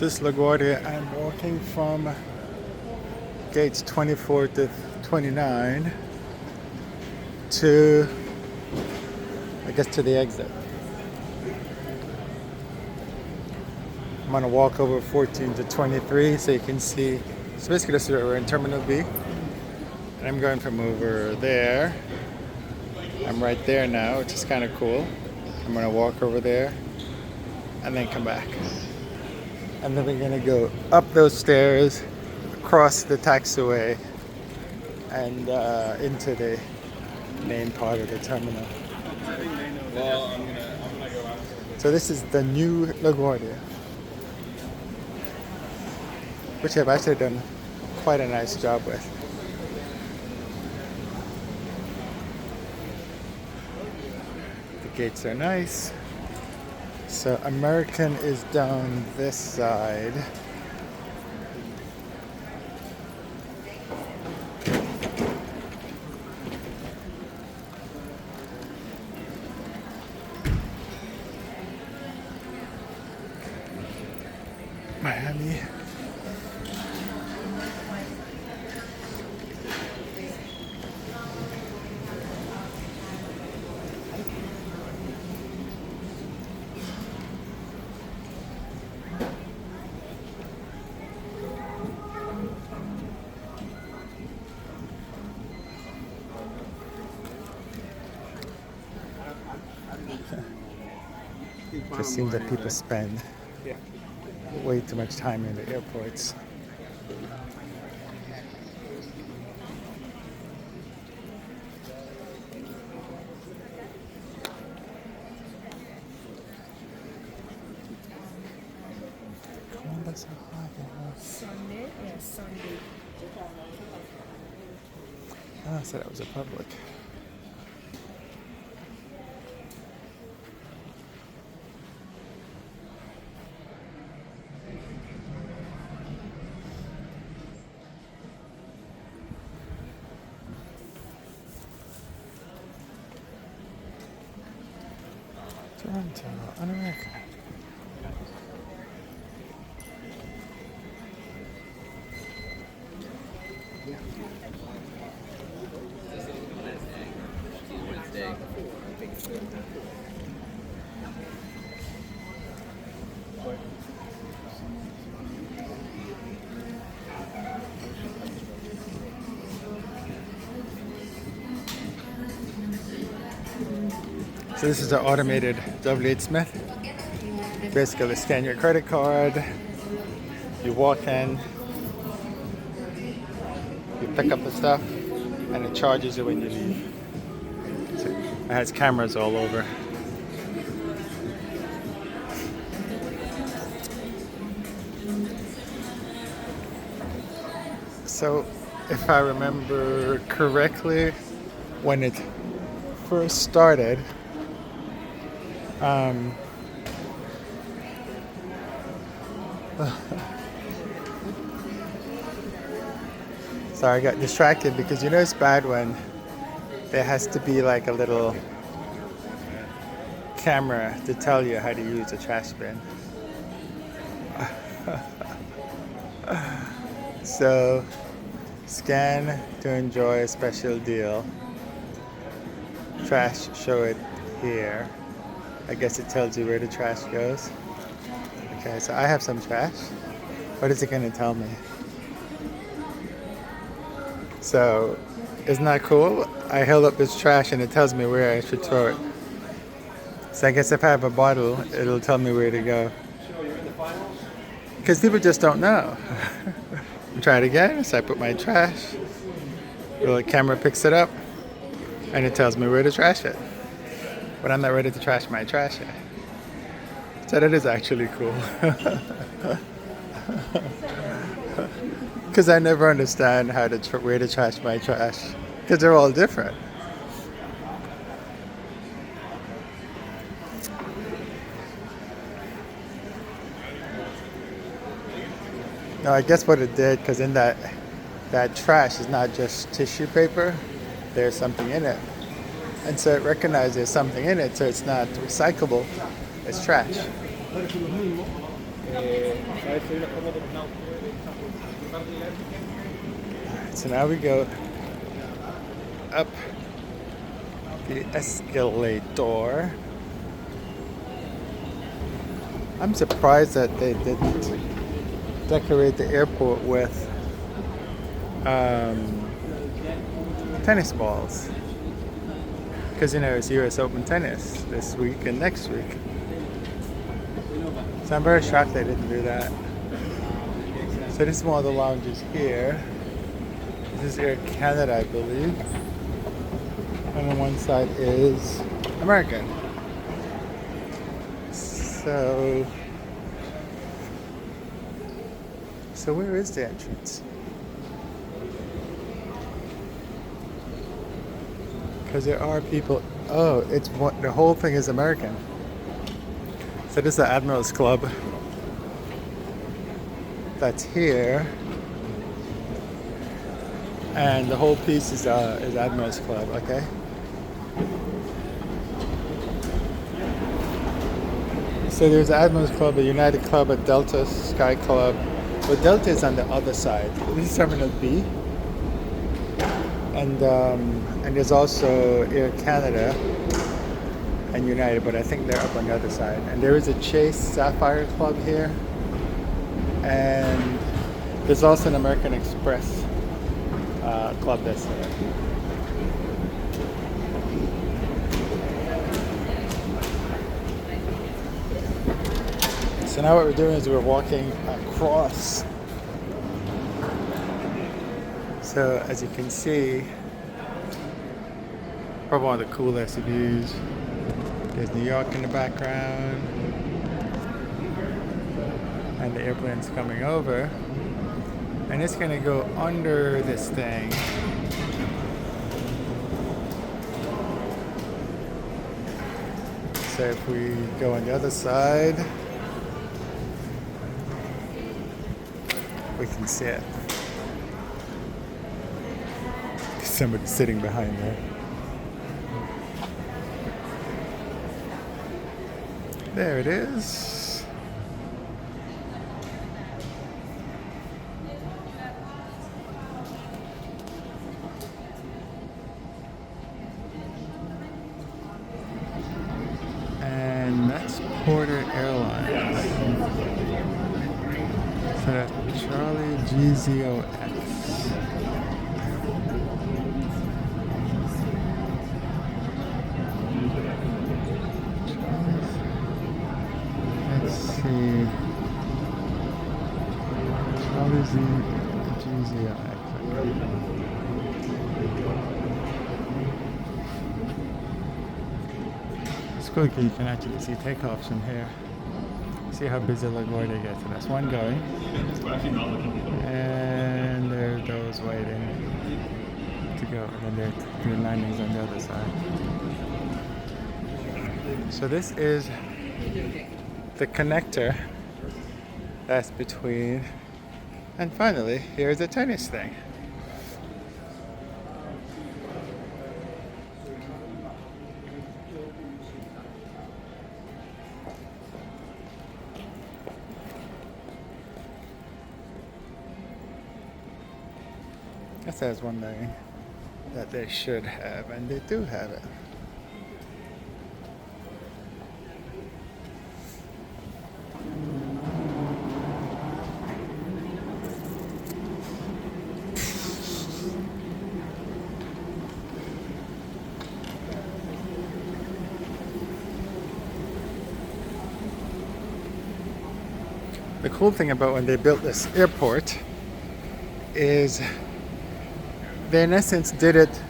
This is LaGuardia. I'm walking from gates 24 to 29 to, I guess, to the exit. I'm gonna walk over 14 to 23 so you can see. So basically this is where we're in Terminal B. And I'm going from over there. I'm right there now, which is kind of cool. I'm gonna walk over there and then come back. And then we're gonna go up those stairs, across the taxiway, and into the main part of the terminal. Well, I'm gonna go out. So this is the new LaGuardia, which I've actually done quite a nice job with. The gates are nice. So American is down this side. Miami. Just seems that people spend way too much time in the airports. Columbus, Ohio. Sunday? Yes, Sunday. Oh, I said it was a public. Toronto, un-American. So this is an automated W.H. Smith. Basically, scan your credit card, you walk in, you pick up the stuff, and it charges you when you leave. So it has cameras all over. So, if I remember correctly, when it first started, sorry, I got distracted because you know it's bad when there has to be like a little camera to tell you how to use a trash bin. So, scan to enjoy a special deal. Trash, show it here. I guess it tells you where the trash goes. Okay, so I have some trash. What is it going to tell me? So, isn't that cool? I held up this trash and it tells me where I should throw it. So I guess if I have a bottle, it'll tell me where to go. Because people just don't know. Try it again. So I put my trash. The little camera picks it up and it tells me where to trash it. But I'm not ready to trash my trash yet. So that is actually cool. Because I never understand how to where to trash my trash. Because they're all different. No, I guess what it did, because in that trash is not just tissue paper, there's something in it. And so it recognizes there's something in it, so it's not recyclable, it's trash. So now we go up the escalator. I'm surprised that they didn't decorate the airport with tennis balls. Because you know it's US Open tennis this week and next week. So I'm very shocked they didn't do that. So this is one of the lounges here. This is Air Canada, I believe. And on one side is American. So where is the entrance? Because there are people. Oh, the whole thing is American. So this is the Admirals Club that's here, and the whole piece is Admirals Club. Okay. So there's Admirals Club, a United Club, a Delta Sky Club. But Delta is on the other side. This is Terminal B. And there's also Air Canada and United, but I think they're up on the other side. And there is a Chase Sapphire Club here. And there's also an American Express club that's there. So now what we're doing is we're walking across. So as you can see, probably one of the coolest views. There's New York in the background. And the airplane's coming over. And it's gonna go under this thing. So if we go on the other side, we can see it. Somebody's sitting behind there. There it is. And that's Porter Airlines. So that's Charlie GZOX. Let's see. Charlie GZOX. It's cool because you can actually see takeoffs from here. See how busy LaGuardia they get. So that's one going. And there are those waiting to go. And then they're doing landings on the other side. So this is the connector that's between. And finally, here's the tennis thing. That says one thing that they should have, and they do have it. The cool thing about when they built this airport is they in essence did it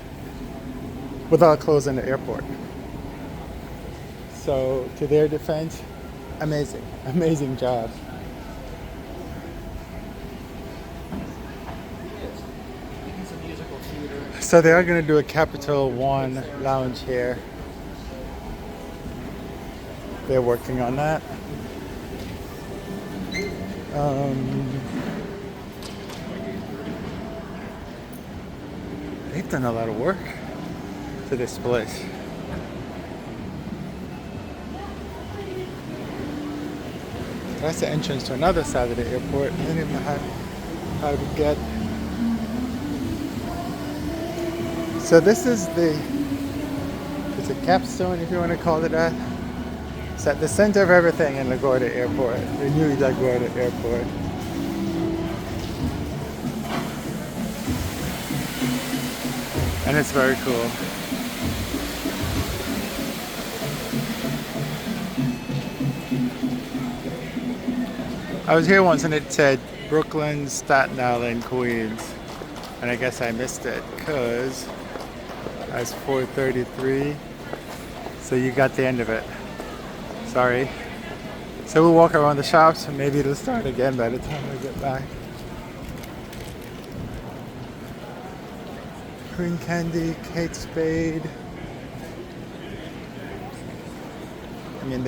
without closing the airport. So to their defense, amazing job. So they are going to do a Capital One lounge here. They're working on that. They've done a lot of work to this place. That's the entrance to another side of the airport. I don't even know how to get. So this is it's a capstone, if you want to call it that. It's at the center of everything in LaGuardia Airport, the new LaGuardia Airport. And it's very cool. I was here once and it said Brooklyn, Staten Island, Queens. And I guess I missed it because that's 4:33. So you got the end of it. Sorry. So we'll walk around the shops and maybe it'll start again by the time we get back. Green Candy, Kate Spade. I mean,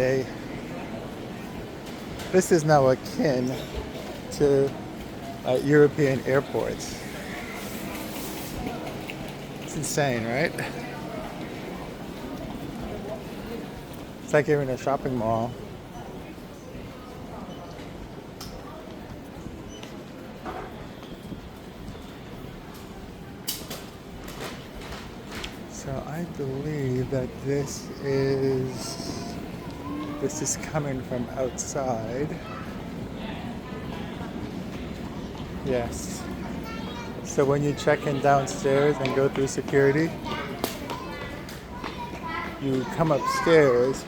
this is now akin to European airports. It's insane, right? It's like you're in a shopping mall. So I believe that this is coming from outside. Yes. So when you check in downstairs and go through security, you come upstairs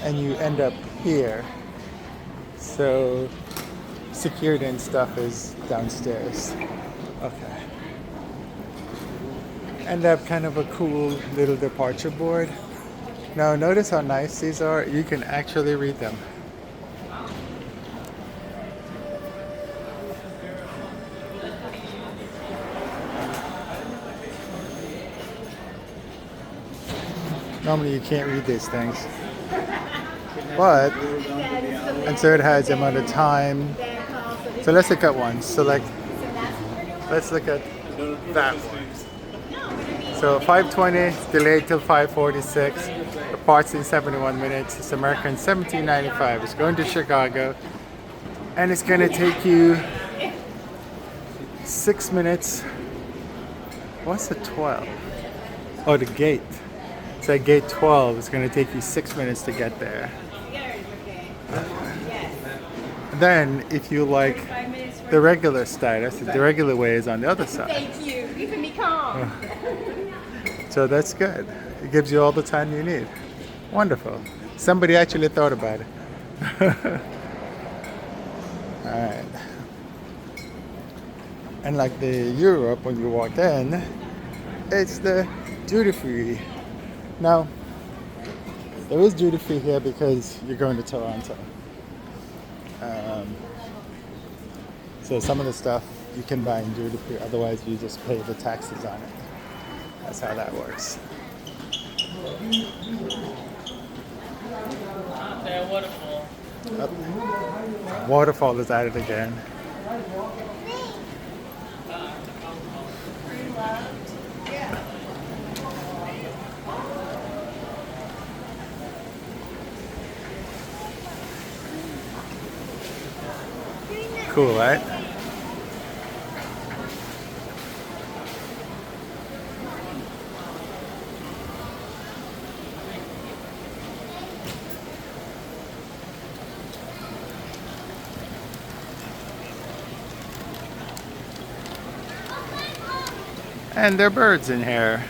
and you end up here. So security and stuff is downstairs. Okay. And they have kind of a cool little departure board. Now notice how nice these are. You can actually read them. Normally you can't read these things. But, and so it has the amount of time. So let's look at one. So like, let's look at that one. So 5:20, delayed till 5:46. Departs in 71 minutes. It's American 1795. It's going to Chicago. And it's going to take you 6 minutes. What's the 12? Oh, the gate. So at gate 12, it's going to take you 6 minutes to get there. Then, if you like the regular status, the regular way is on the other side. Thank you. Keeping me calm. So that's good. It gives you all the time you need. Wonderful. Somebody actually thought about it. Alright. And like the Europe, when you walk in, it's the duty free. Now, there is duty free here because you're going to Toronto. So some of the stuff you can buy in duty free, otherwise you just pay the taxes on it. That's how that works. Waterfall. Oh, waterfall is at it again. Cool, right? And there are birds in here.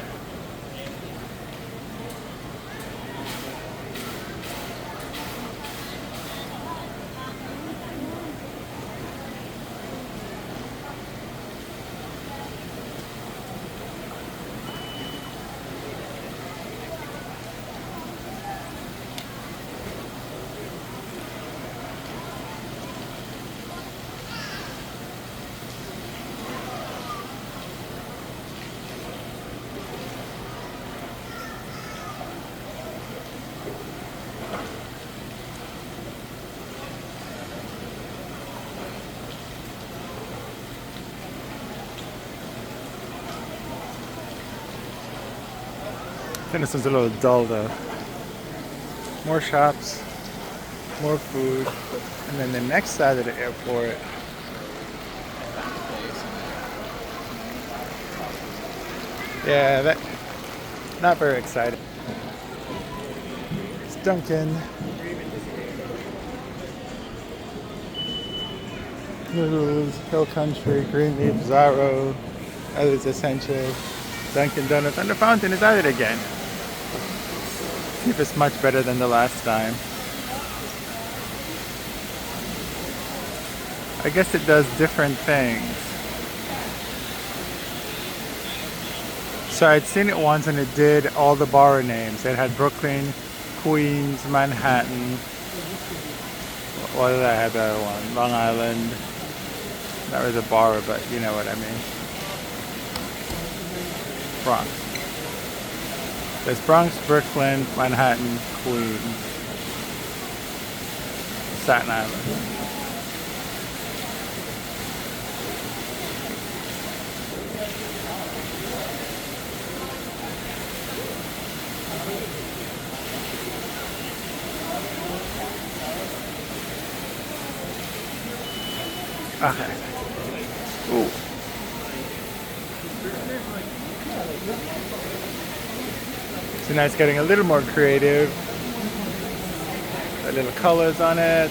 I think this one's a little dull though. More shops. more food. And then the next side of the airport, yeah, that not very exciting. It's Dunkin', Noodles, Hill Country, Greenleaf, Zaro, Others Essential, Dunkin' Donuts, and the fountain is at it again. See if it's much better than the last time. I guess it does different things. So I'd seen it once and it did all the borough names. It had Brooklyn, Queens, Manhattan. What did I have the other one? Long Island. That was a borough, but you know what I mean. Bronx. There's Bronx, Brooklyn, Manhattan, Queens, Staten Island. Okay. Ooh. So now it's getting a little more creative. The little colors on it.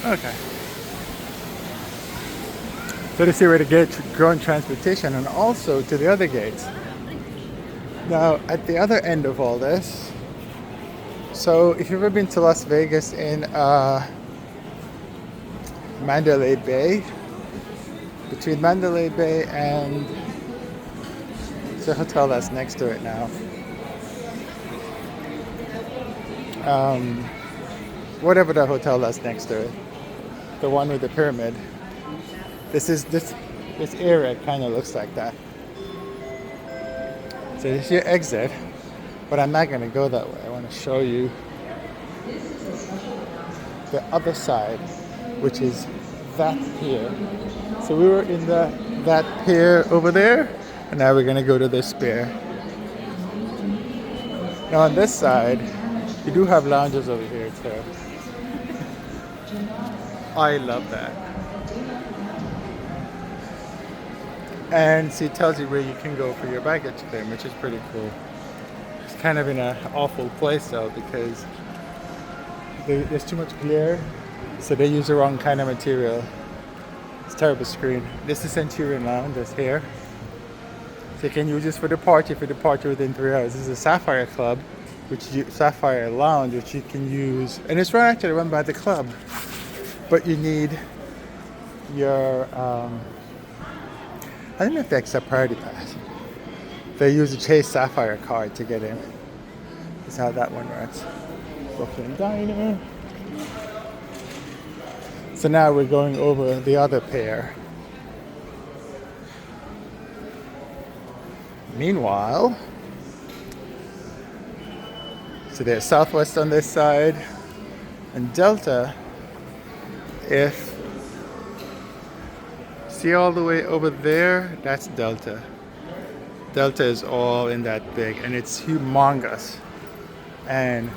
Okay. So to see where to get ground transportation and also to the other gates. Now, at the other end of all this, so if you've ever been to Las Vegas in Mandalay Bay, between Mandalay Bay and the hotel that's next to it now, whatever the hotel that's next to it, the one with the pyramid, this area kind of looks like that. So this is your exit, but I'm not going to go that way. I want to show you the other side, which is that pier. So we were in that pier over there, and now we're going to go to this pier. Now on this side, you do have lounges over here too. I love that. And see, it tells you where you can go for your baggage claim, which is pretty cool. It's kind of in an awful place though, because there's too much glare, so they use the wrong kind of material. It's a terrible screen. This is Centurion Lounge, that's here. So you can use this for departure within 3 hours. This is a Sapphire Club, Sapphire Lounge, which you can use, and it's actually run by the club, but you need your I don't know if they accept Priority Pass. They use a Chase Sapphire card to get in. That's how that one works. Brooklyn Diner. So now we're going over the other pair. Meanwhile, so there's Southwest on this side, and Delta, see all the way over there, that's Delta. Delta is all in that big, and it's humongous. And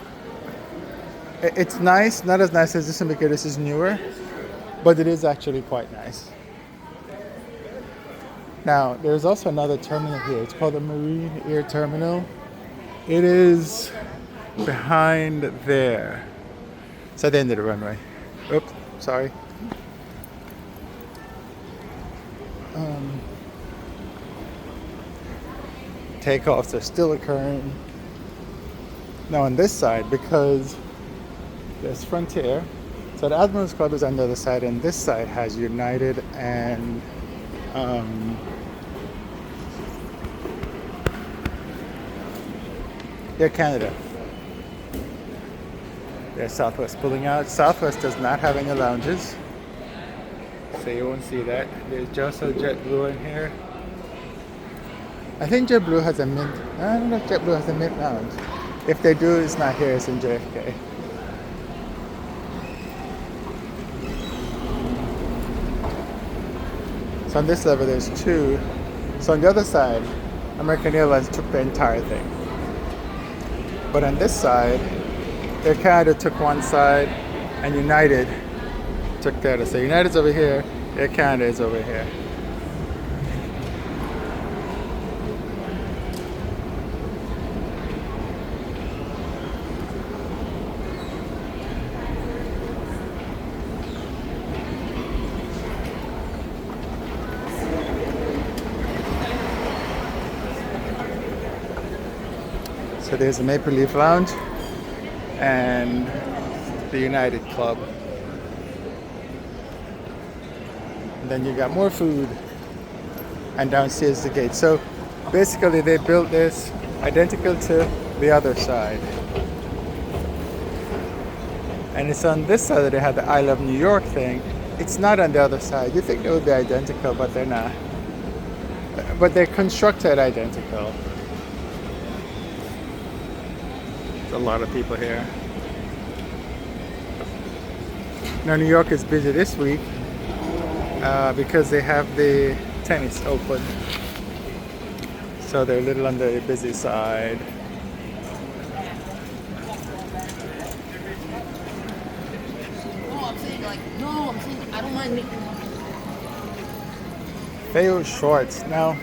it's nice, not as nice as this one because this is newer, but it is actually quite nice. Now, there's also another terminal here. It's called the Marine Air Terminal. It is behind there. It's at the end of the runway. Oops, sorry. Takeoffs are still occurring. Now on this side, because there's Frontier, so the Admiral's Club is on the other side, and this side has United and Air Canada. There's Southwest pulling out. Southwest does not have any lounges, so you won't see that. There's just a JetBlue in here. I think JetBlue has a mint. I don't know if JetBlue has a mint lounge. If they do, it's not here. It's in JFK. So on this level, there's two. So on the other side, American Airlines took the entire thing. But on this side, Air Canada took one side, and United took the other. So United's over here, Air Canada is over here. So there's the Maple Leaf Lounge and the United Club. And then you got more food and downstairs the gate. So basically they built this identical to the other side. And it's on this side that they had the I Love New York thing. It's not on the other side. You think they would be identical, but they're not. But they're constructed identical. A lot of people here. Now New York is busy this week because they have the tennis open, so they're a little on the busy side. I'm saying I don't mind making. FAO Schwartz. Now,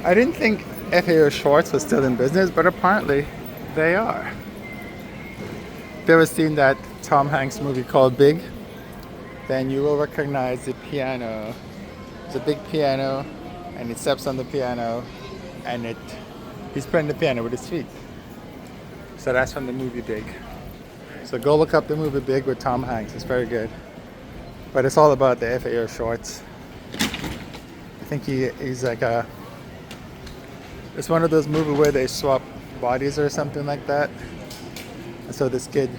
I didn't think FAO Schwartz was still in business, but apparently they are. If you ever seen that Tom Hanks movie called Big, then you will recognize the piano. It's a big piano, and he steps on the piano, and he's playing the piano with his feet. So that's from the movie Big. So go look up the movie Big with Tom Hanks. It's very good. But it's all about the FAO Schwartz. I think he's like it's one of those movies where they swap bodies or something like that. And so this kid,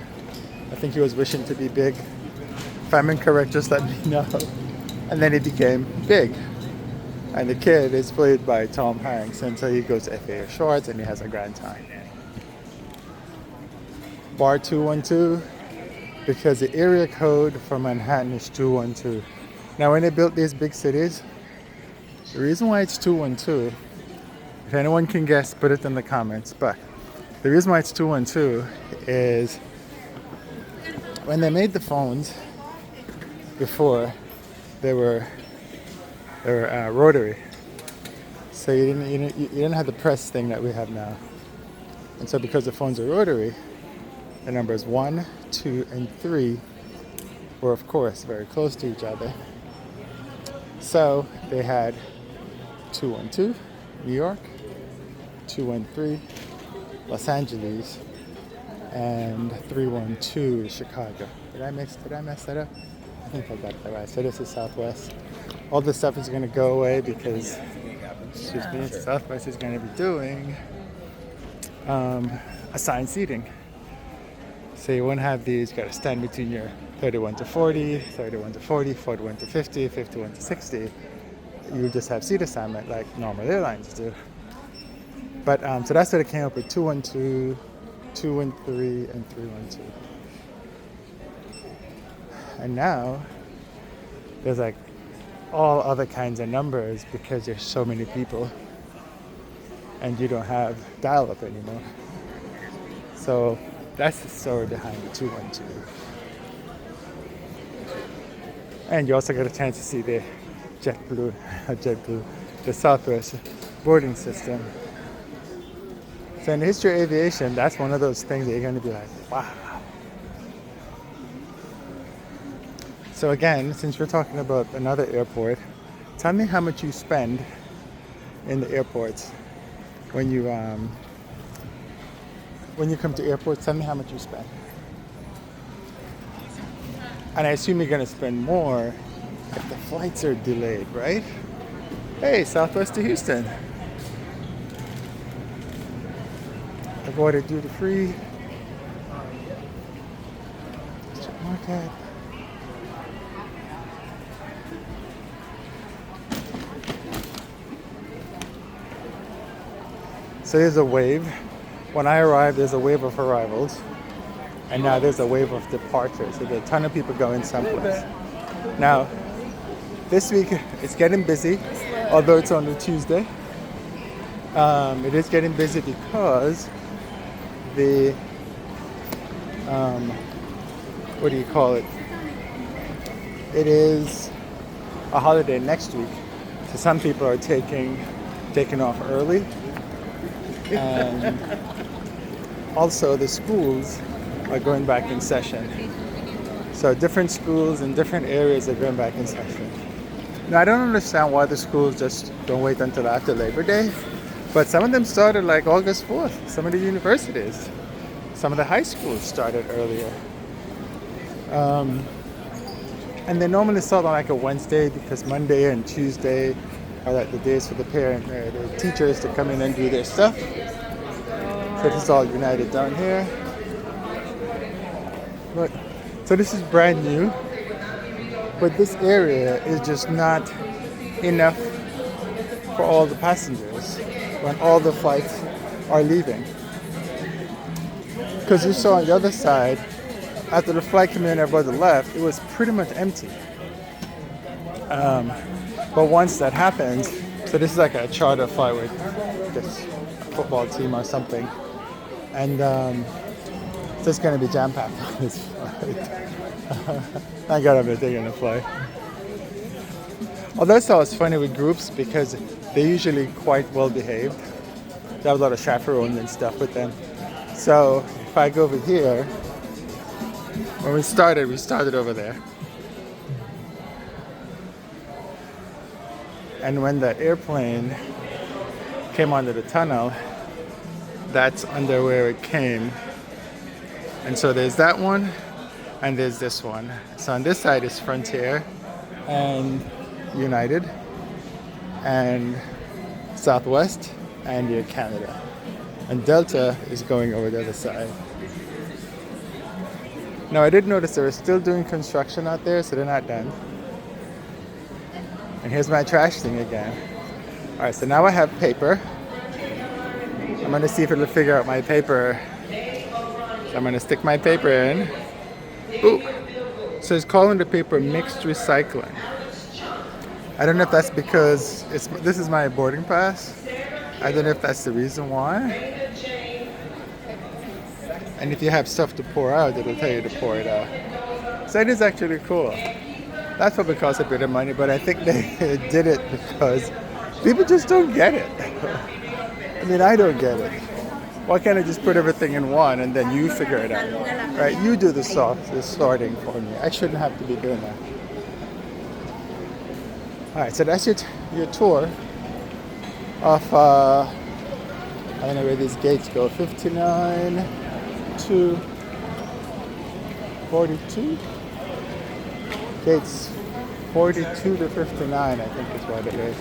I think he was wishing to be big. If I'm incorrect, just let me know. And then he became big. And the kid is played by Tom Hanks. And so he goes to FAO Schwartz and he has a grand time. Bar 212, because the area code for Manhattan is 212. Now when they built these big cities, the reason why it's 212, if anyone can guess, put it in the comments. But the reason why it's 212 is when they made the phones before, they were rotary. So you didn't have the press thing that we have now. And so because the phones are rotary, the numbers 1, 2, and 3 were of course very close to each other. So they had 212 New York, 213 Los Angeles, and 312 Chicago. Did I mess that up? I think I got that right. So this is Southwest. All this stuff is going to go away because Southwest is going to be doing assigned seating. So you won't have these, you got to stand between your 31 to 40, 31 to 40, 41 to 50, 51 to 60. You just have seat assignment like normal airlines do. But so that's what it came up with: 212, 213, and 312. And now there's like all other kinds of numbers because there's so many people, and you don't have dial-up anymore. So that's the story behind the 212. And you also get a chance to see the JetBlue, the Southwest boarding system. So in the history of aviation, that's one of those things that you're going to be like, wow. So again, since we're talking about another airport, tell me how much you spend in the airports when you come to airports. Tell me how much you spend. And I assume you're going to spend more if the flights are delayed, right? Hey, Southwest to Houston. Avoided duty free. Strip market. So there's a wave. When I arrived, there's a wave of arrivals. And now there's a wave of departures. So there's a ton of people going someplace. Now, This week it's getting busy, although it's on a Tuesday. It is getting busy because the what do you call it? It is a holiday next week, so some people are taking off early, and also the schools are going back in session. So different schools in different areas are going back in session. Now I don't understand why the schools just don't wait until after Labor Day, but some of them started like August 4th. Some of the universities, some of the high schools started earlier. And they normally start on like a Wednesday because Monday and Tuesday are like the days for the teachers to come in and do their stuff. So this is all united down here. But, so this is brand new, but this area is just not enough for all the passengers when all the flights are leaving. Because you saw on the other side, after the flight came in, everybody left, it was pretty much empty. But once that happens, so this is like a charter flight with this football team or something, and it's just going to be jam-packed on this flight. Thank God I'm not taking the flight. Although it's always funny with groups because they're usually quite well behaved. They have a lot of chaperones and stuff with them. So if I go over here, when we started over there. And when the airplane came under the tunnel, that's under where it came. And so there's that one, and there's this one. So on this side is Frontier, and United, and Southwest, and Air Canada. And Delta is going over the other side. Now I did notice they were still doing construction out there, so they're not done. And here's my trash thing again. Alright, so now I have paper. I'm gonna see if it'll figure out my paper. So I'm gonna stick my paper in. Ooh. So it's calling the paper mixed recycling. I don't know if that's because this is my boarding pass. I don't know if that's the reason why. And if you have stuff to pour out, it'll tell you to pour it out. So it is actually cool. That's probably cost a bit of money, but I think they did it because people just don't get it. I mean, I don't get it. Why can't I just put everything in one and then you figure it out? Right? You do the sorting for me. I shouldn't have to be doing that. All right, so that's your tour of, I don't know where these gates go, 59 to 42? Gates 42 to 59, I think is what it is.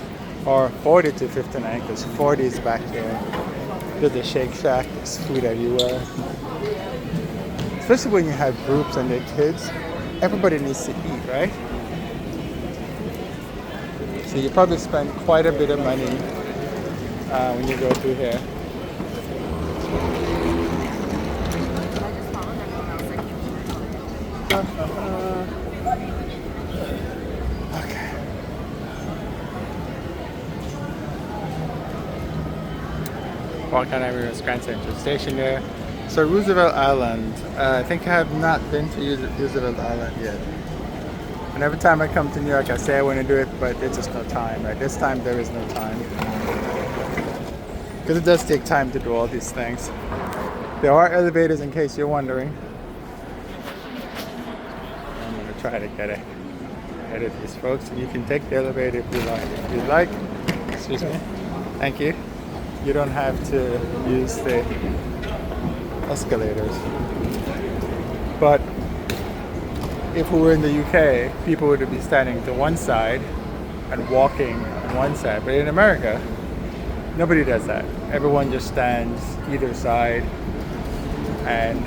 Or 40 to 59, because 40 is back here. There's the Shake Shack, there's food everywhere. Especially when you have groups and their kids, everybody needs to eat, right? So you probably spend quite a bit of money when you go through here. Okay. Walking over to Grand Central Station there. So Roosevelt Island. I think I have not been to Roosevelt Island yet. And every time I come to New York, I say I want to do it, but there's just no time. Right? This time there is no time. Because it does take time to do all these things. There are elevators in case you're wondering. I'm going to try to get ahead of these folks. And you can take the elevator if you like. If you like, excuse me, thank you. You don't have to use the escalators. But if we were in the UK, people would be standing to one side and walking on one side. But in America, nobody does that. Everyone just stands either side. And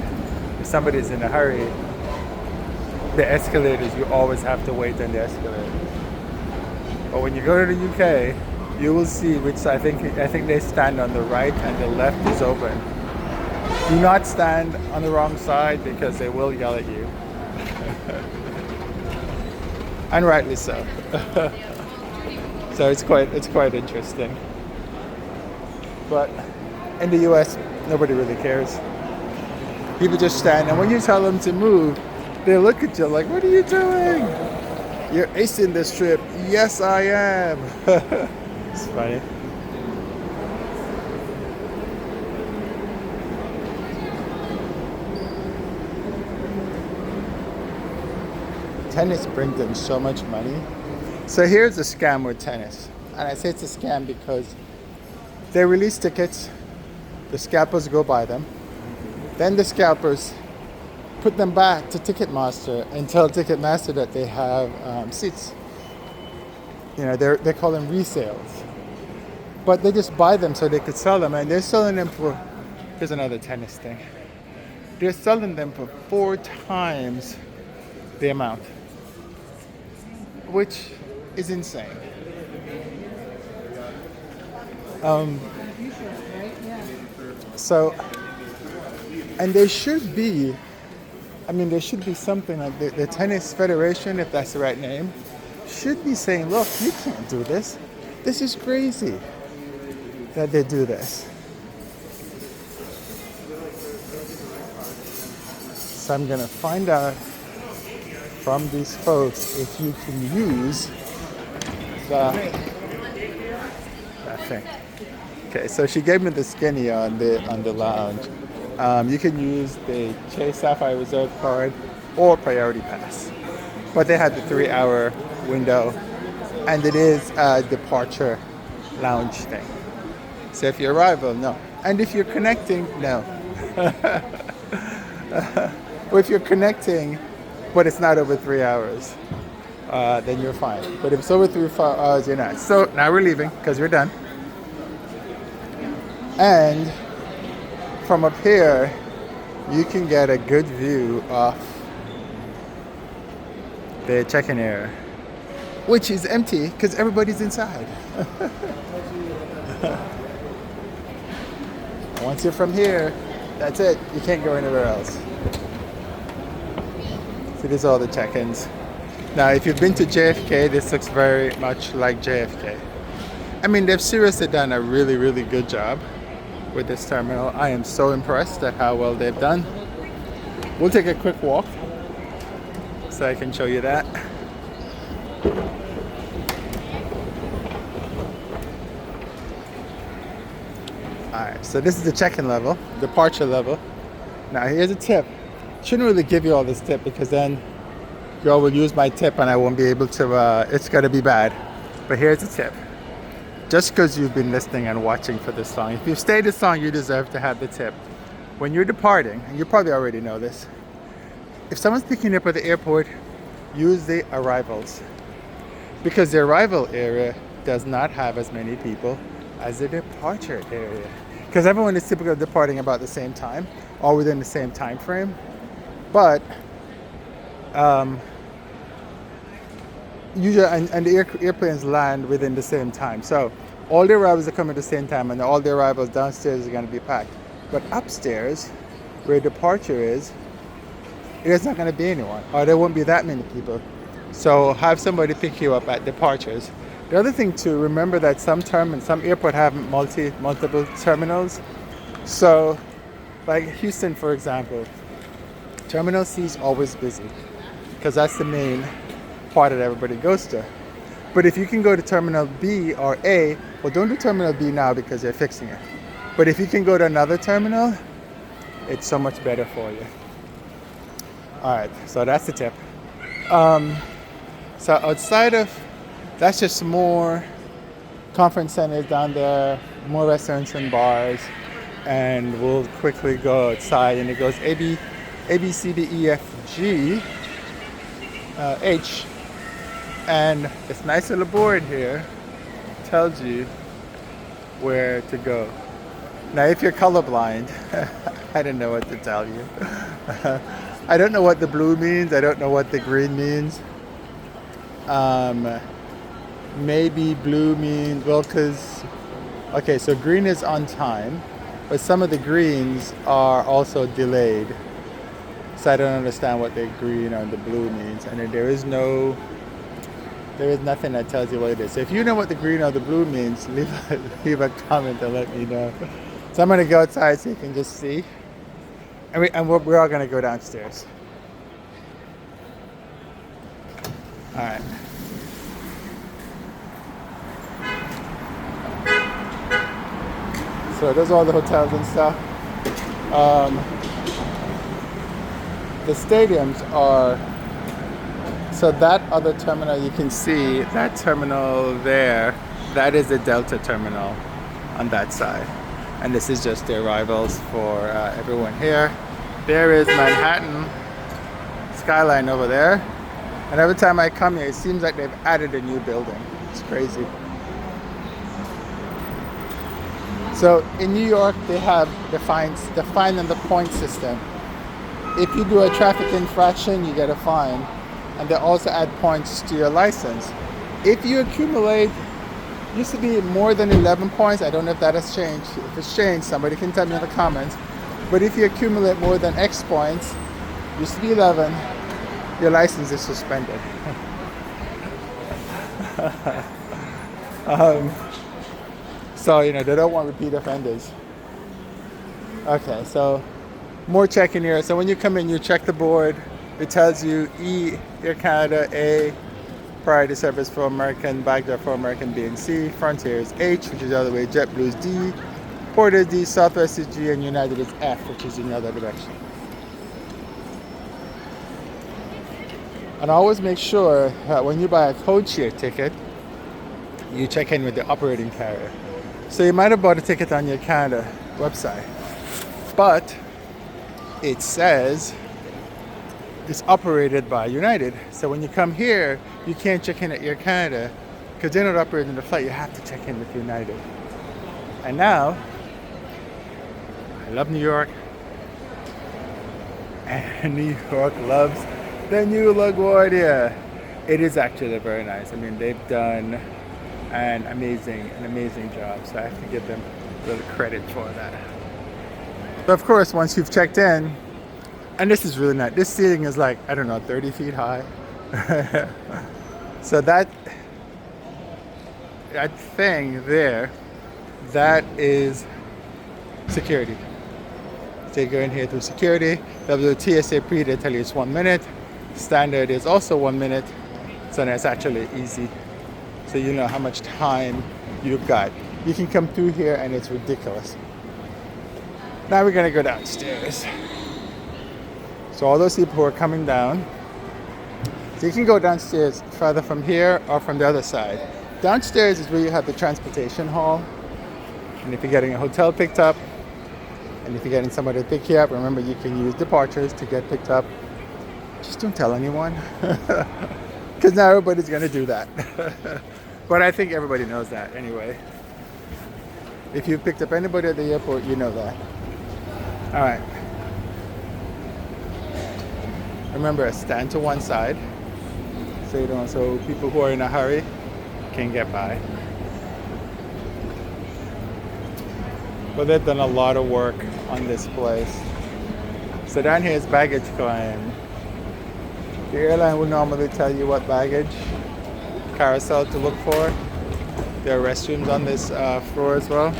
if somebody's in a hurry, the escalators, you always have to wait on the escalator. But when you go to the UK, you will see which I think they stand on the right and the left is open. Do not stand on the wrong side because they will yell at you. and rightly so. So it's quite interesting. But in the US, nobody really cares. People just stand, and when you tell them to move, they look at you like, "What are you doing? You're acing this trip." Yes, I am. It's funny. Tennis brings them so much money. So here's a scam with tennis. And I say it's a scam because they release tickets, the scalpers go buy them, then the scalpers put them back to Ticketmaster and tell Ticketmaster that they have seats. You know, they call them resales. But they just buy them so they could sell them, and they're selling them for, here's another tennis thing. They're selling them for 4 times the amount, which is insane. So, and there should be, there should be something like the Tennis Federation, if that's the right name, should be saying, look, you can't do this. This is crazy that they do this. So I'm going to find out from these folks if you can use that thing. Okay, so she gave me the skinny on the lounge. You can use the Chase Sapphire Reserve card or Priority Pass, but they had the 3-hour window, and it is a departure lounge thing. So if you arrival, no, and if you're connecting, no. Or if you're connecting, but it's not over 3 hours, then you're fine. But if it's over 3 or 4 hours, you're not. So now we're leaving because we're done. And from up here, you can get a good view of the check-in area, which is empty because everybody's inside. Once you're from here, that's it. You can't go anywhere else. So these are all the check-ins. Now, if you've been to JFK, this looks very much like JFK. They've seriously done a really, really good job with this terminal. I am so impressed at how well they've done. We'll take a quick walk so I can show you that. Alright, so this is the check-in level, departure level. Now here's a tip. Shouldn't really give you all this tip because then y'all will use my tip and I won't be able to, it's gonna be bad. But here's a tip. Just because you've been listening and watching for this long, if you've stayed this long, you deserve to have the tip. When you're departing, and you probably already know this, if someone's picking you up at the airport, use the arrivals. Because the arrival area does not have as many people as the departure area. Because everyone is typically departing about the same time, or within the same time frame. But usually, and the airplanes land within the same time. So all the arrivals are coming at the same time, and all the arrivals downstairs are going to be packed. But upstairs, where departure is, there's not going to be anyone, or there won't be that many people. So have somebody pick you up at departures. The other thing to remember that some airport have multiple terminals. So, like Houston, for example, Terminal C is always busy because that's the main part that everybody goes to. But if you can go to Terminal B or A, well, don't do Terminal B now because they're fixing it. But if you can go to another terminal, it's so much better for you. All right, so that's the tip. So outside of, that's just more conference centers down there, more restaurants and bars, and we'll quickly go outside, and it goes A, B, C, D, E, F, G, H, and this nice little board here tells you where to go. Now, if you're colorblind, I don't know what to tell you. I don't know what the blue means. I don't know what the green means. Maybe blue means, well, because, okay, so green is on time, but some of the greens are also delayed. So I don't understand what the green or the blue means. And then there is no there is nothing that tells you what it is. So if you know what the green or the blue means, leave a comment and let me know. So I'm gonna go outside so you can just see. And we're all gonna go downstairs. All right. So those are all the hotels and stuff. The stadiums are, so that other terminal you can see, that terminal there, that is the Delta terminal on that side. And this is just the arrivals for everyone here. There is Manhattan skyline over there. And every time I come here, it seems like they've added a new building. It's crazy. So in New York, they have the fine and the point system. If you do a traffic infraction, you get a fine. And they also add points to your license. If you accumulate, used to be more than 11 points. I don't know if that has changed. If it's changed, somebody can tell me in the comments. But if you accumulate more than X points, used to be 11, your license is suspended. So, you know, they don't want repeat offenders. Okay, so more checking here. So when you come in, you check the board. It tells you E, Air Canada, A, priority service for American, Baghdad for American, B and C. Frontier is H, which is the other way. JetBlue is D. Porter is D. Southwest is G. And United is F, which is in the other direction. And always make sure that when you buy a code share ticket, you check in with the operating carrier. So you might have bought a ticket on your Canada website, but it says it's operated by United. So when you come here, you can't check in at Air Canada because they're not operating the flight. You have to check in with United. And now, I love New York, and New York loves the new LaGuardia. It is actually very nice. I mean, they've done an amazing job. So I have to give them a little credit for that. But of course, once you've checked in, and this is really nice. This ceiling is like, I don't know, 30 feet high. So that thing there, that is security. So you go in here through security. They'll do TSA pre, they tell you it's 1 minute. Standard is also 1 minute. So that's actually easy. So you know how much time you've got. You can come through here and it's ridiculous. Now we're gonna go downstairs. So all those people who are coming down, so you can go downstairs further from here or from the other side. Downstairs is where you have the transportation hall. And if you're getting a hotel picked up, and if you're getting somebody to pick you up, remember you can use departures to get picked up. Just don't tell anyone. Because now everybody's gonna do that. But I think everybody knows that anyway. If you picked up anybody at the airport, you know that. All right. Remember, stand to one side so people who are in a hurry can get by. But they've done a lot of work on this place. So down here is baggage claim. The airline would normally tell you what baggage carousel to look for. There are restrooms on this floor as well.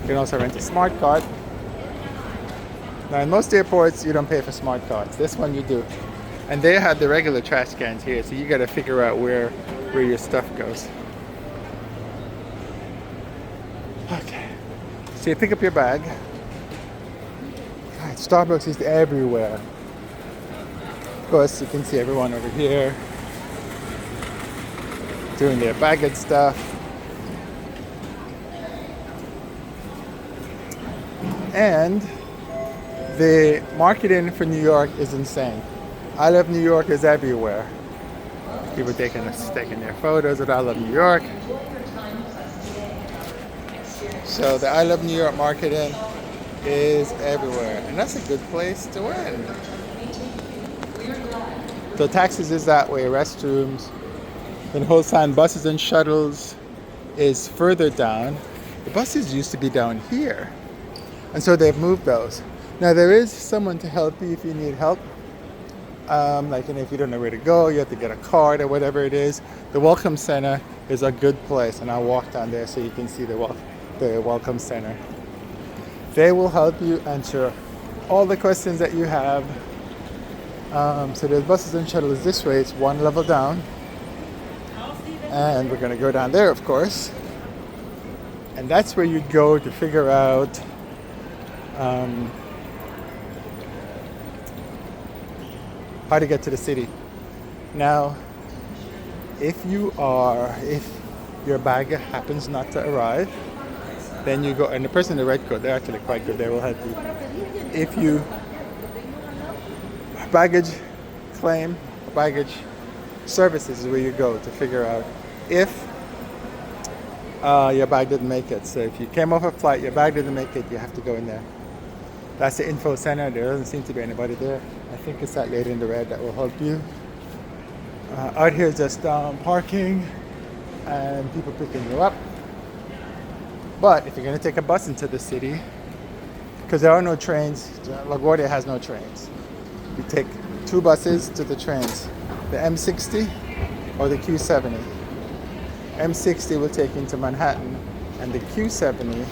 You can also rent a smart card. Now in most airports you don't pay for smart cards. This one you do. And they have the regular trash cans here, so you gotta figure out where your stuff goes. Okay. So you pick up your bag. God, Starbucks is everywhere. Of course, you can see everyone over here doing their baggage stuff. And the marketing for New York is insane. I Love New York is everywhere. People taking their photos with I Love New York. So the I Love New York marketing is everywhere. And that's a good place to win. So taxis is that way, restrooms. Then the whole sign, buses and shuttles is further down. The buses used to be down here. And so they've moved those. Now there is someone to help you if you need help. Like, and if you don't know where to go, you have to get a card or whatever it is. The Welcome Center is a good place, and I'll walk down there so you can see the Welcome Center. They will help you answer all the questions that you have. So there's buses and shuttles this way. It's one level down, and we're going to go down there, of course. And that's where you'd go to figure out how to get to the city. Now, if your bag happens not to arrive, then you go, and the person in the red coat, they're actually quite good, they will help you. If you baggage claim, baggage services is where you go to figure out if your bag didn't make it. So if you came off a flight, your bag didn't make it, you have to go in there. That's the info center. There doesn't seem to be anybody there. I think it's that lady in the red that will help you. Out here is just parking and people picking you up. But if you're going to take a bus into the city, because there are no trains, LaGuardia has no trains. You take two buses to the trains, the M60 or the Q70. M60 will take you into Manhattan, and the Q70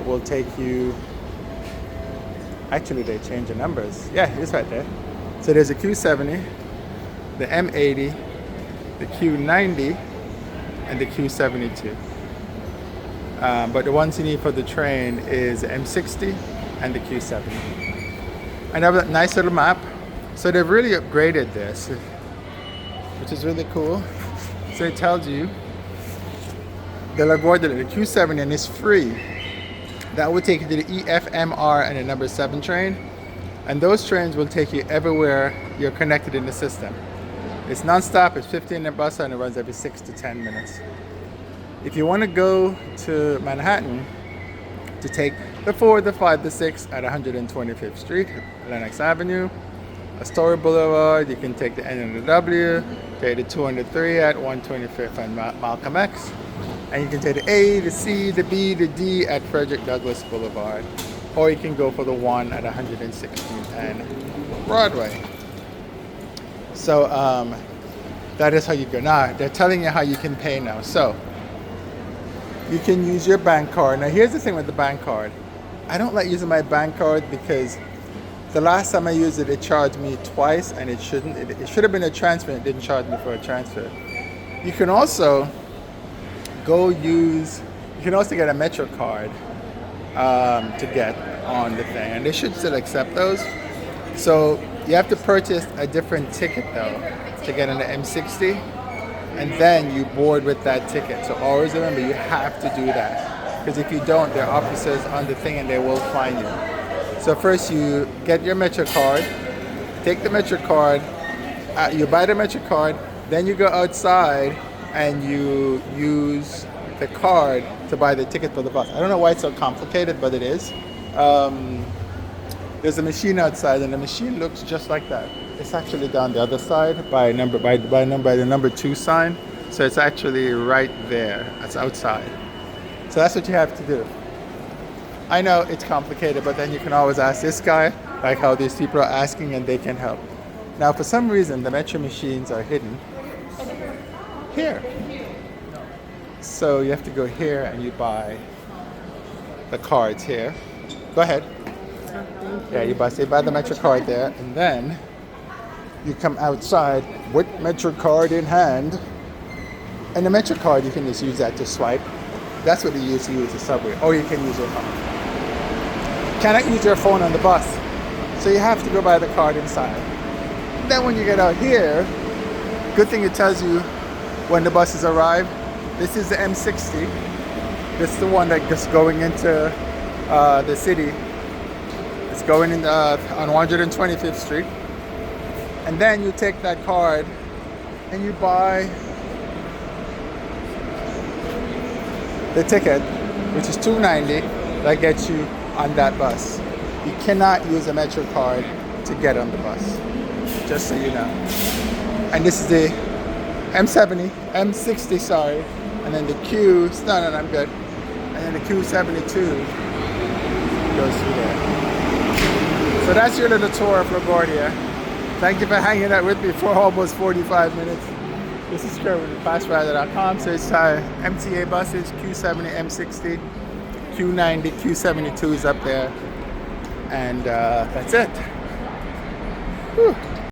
will take you, actually they change the numbers. Yeah, it's right there. So there's a Q70, the M80, the Q90, and the Q72. But the ones you need for the train is the M60 and the Q70. And I have a nice little map. So they've really upgraded this, which is really cool. So it tells you the LaGuardia, the Q70, and it's free. That will take you to the EFMR and the number 7 train. And those trains will take you everywhere you're connected in the system. It's non-stop, it's 15-minute bus, and it runs every 6 to 10 minutes. If you want to go to Manhattan, to take the 4, the 5, the 6 at 125th Street, Lenox Avenue, Astoria Boulevard, you can take the N and the W, take the 203 at 125th and Malcolm X, and you can take the A, the C, the B, the D at Frederick Douglass Boulevard, or you can go for the 1 at 116th and Broadway. So that is how you go. Now, they're telling you how you can pay now. So you can use your bank card. Now, here's the thing with the bank card. I don't like using my bank card because the last time I used it, it charged me twice, and it shouldn't. It should have been a transfer. It didn't charge me for a transfer. You can also get a Metro card to get on the thing, and they should still accept those. So you have to purchase a different ticket though to get on the M60, and then you board with that ticket. So always remember, you have to do that, because if you don't, there are officers on the thing and they will fine you. So first you get your Metro card, take the Metro card, you buy the Metro card, then you go outside and you use the card to buy the ticket for the bus. I don't know why it's so complicated, but it is. There's a machine outside, and the machine looks just like that. It's actually down the other side by the number 2 sign. So it's actually right there. That's outside. So that's what you have to do. I know it's complicated, but then you can always ask this guy, like how these people are asking, and they can help. Now, for some reason, the Metro machines are hidden here. So you have to go here and you buy the cards here. Go ahead. Yeah, you buy the Metro card there, and then you come outside with Metro card in hand. And the Metro card, you can just use that to swipe. That's what you use to use the subway. Or you can use your phone. Cannot use your phone on the bus, so you have to go buy the card inside. Then when you get out here, good thing it tells you when the buses arrive. This is the M60. This is the one that is going into the city. It's going in on 125th Street. And then you take that card and you buy the ticket, which is $2.90, that gets you on that bus. You cannot use a Metro card to get on the bus, just so you know. And this is the M60, sorry, and then the Q, no, I'm good. And then the Q72 goes through there. So that's your little tour of LaGuardia. Thank you for hanging out with me for almost 45 minutes. This is Kurt with FastRider.com. So it's MTA buses, Q70, M60, Q90, Q72 is up there. And that's it. Whew.